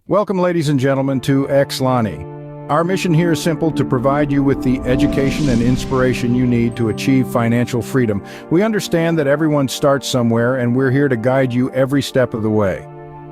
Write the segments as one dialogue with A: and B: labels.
A: Welcome, ladies and gentlemen, to Xlani. Our mission here is simple: to provide you with the education and inspiration you need to achieve financial freedom. We understand that everyone starts somewhere, and we're here to guide you every step of the way.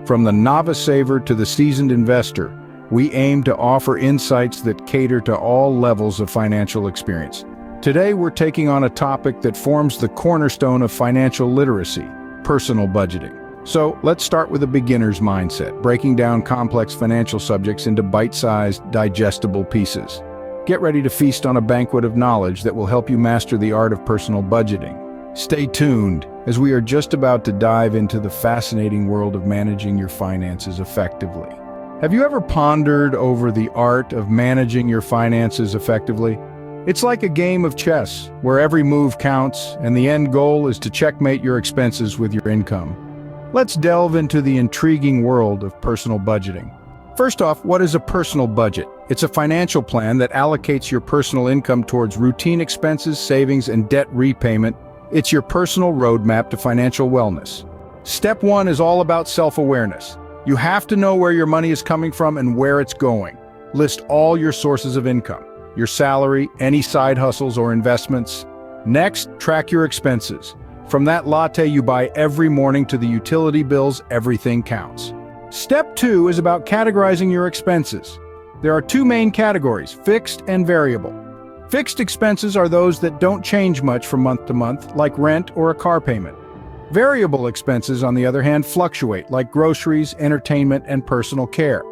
A: From the novice saver to the seasoned investor, we aim to offer insights that cater to all levels of financial experience. Today, we're taking on a topic that forms the cornerstone of financial literacy: personal budgeting. So let's start with a beginner's mindset, breaking down complex financial subjects into bite-sized, digestible pieces. Get ready to feast on a banquet of knowledge that will help you master the art of personal budgeting. Stay tuned, as we are just about to dive into the fascinating world of managing your finances effectively. Have you ever pondered over the art of managing your finances effectively? It's like a game of chess, where every move counts, and the end goal is to checkmate your expenses with your income. Let's delve into the intriguing world of personal budgeting. First off, what is a personal budget? It's a financial plan that allocates your personal income towards routine expenses, savings, and debt repayment. It's your personal roadmap to financial wellness. Step one is all about self-awareness. You have to know where your money is coming from and where it's going. List all your sources of income, your salary, any side hustles or investments. Next, track your expenses. From that latte you buy every morning to the utility bills, everything counts. Step two is about categorizing your expenses. There are two main categories: fixed and variable. Fixed expenses are those that don't change much from month to month, like rent or a car payment. Variable expenses, on the other hand, fluctuate, like groceries, entertainment, and personal care.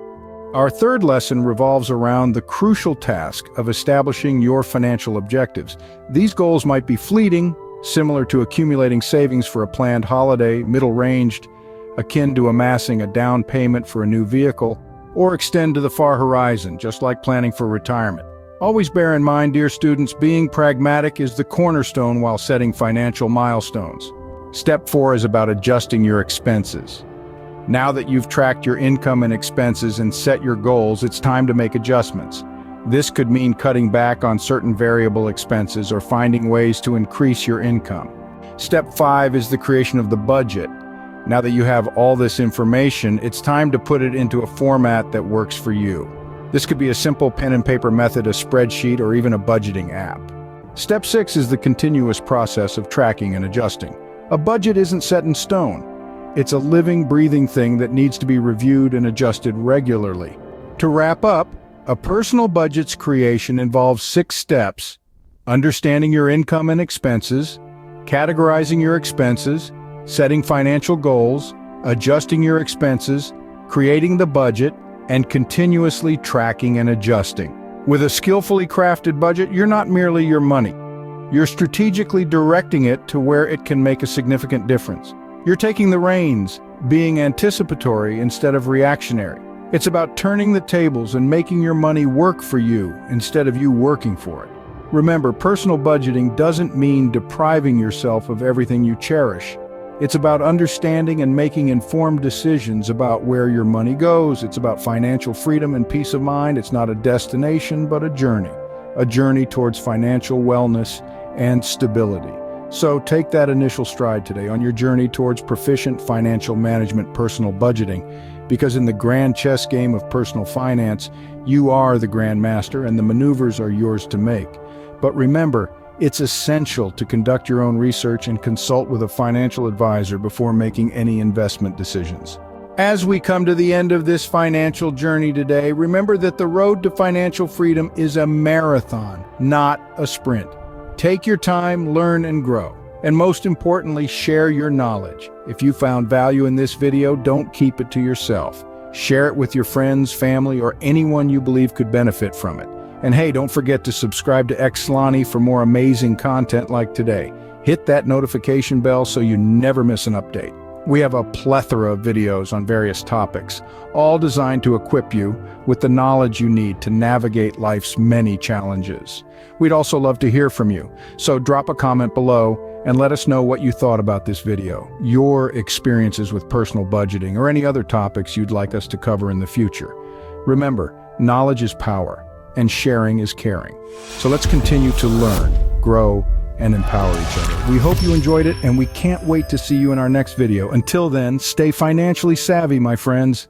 A: Our third lesson revolves around the crucial task of establishing your financial objectives. These goals might be fleeting, similar to accumulating savings for a planned holiday, middle-ranged, akin to amassing a down payment for a new vehicle, or extend to the far horizon, just like planning for retirement. Always bear in mind, dear students, being pragmatic is the cornerstone while setting financial milestones. Step 4 is about adjusting your expenses. Now that you've tracked your income and expenses and set your goals, it's time to make adjustments. This could mean cutting back on certain variable expenses or finding ways to increase your income. Step 5 is the creation of the budget. Now that you have all this information, it's time to put it into a format that works for you. This could be a simple pen and paper method, a spreadsheet, or even a budgeting app. Step 6 is the continuous process of tracking and adjusting. A budget isn't set in stone. It's a living, breathing thing that needs to be reviewed and adjusted regularly. To wrap up, a personal budget's creation involves 6 steps: understanding your income and expenses, categorizing your expenses, setting financial goals, adjusting your expenses, creating the budget, and continuously tracking and adjusting. With a skillfully crafted budget, you're not merely your money. You're strategically directing it to where it can make a significant difference. You're taking the reins, being anticipatory instead of reactionary. It's about turning the tables and making your money work for you instead of you working for it. Remember, personal budgeting doesn't mean depriving yourself of everything you cherish. It's about understanding and making informed decisions about where your money goes. It's about financial freedom and peace of mind. It's not a destination, but a journey towards financial wellness and stability. So take that initial stride today on your journey towards proficient financial management, personal budgeting, because in the grand chess game of personal finance, you are the grand master and the maneuvers are yours to make. But remember, it's essential to conduct your own research and consult with a financial advisor before making any investment decisions. As we come to the end of this financial journey today, remember that the road to financial freedom is a marathon, not a sprint. Take your time, learn and grow. And most importantly, share your knowledge. If you found value in this video, don't keep it to yourself. Share it with your friends, family, or anyone you believe could benefit from it. And hey, don't forget to subscribe to Xlani for more amazing content like today. Hit that notification bell so you never miss an update. We have a plethora of videos on various topics, all designed to equip you with the knowledge you need to navigate life's many challenges. We'd also love to hear from you, so drop a comment below and let us know what you thought about this video, your experiences with personal budgeting, or any other topics you'd like us to cover in the future. Remember, knowledge is power, and sharing is caring. So let's continue to learn, grow, and empower each other. We hope you enjoyed it, and we can't wait to see you in our next video. Until then, stay financially savvy, my friends.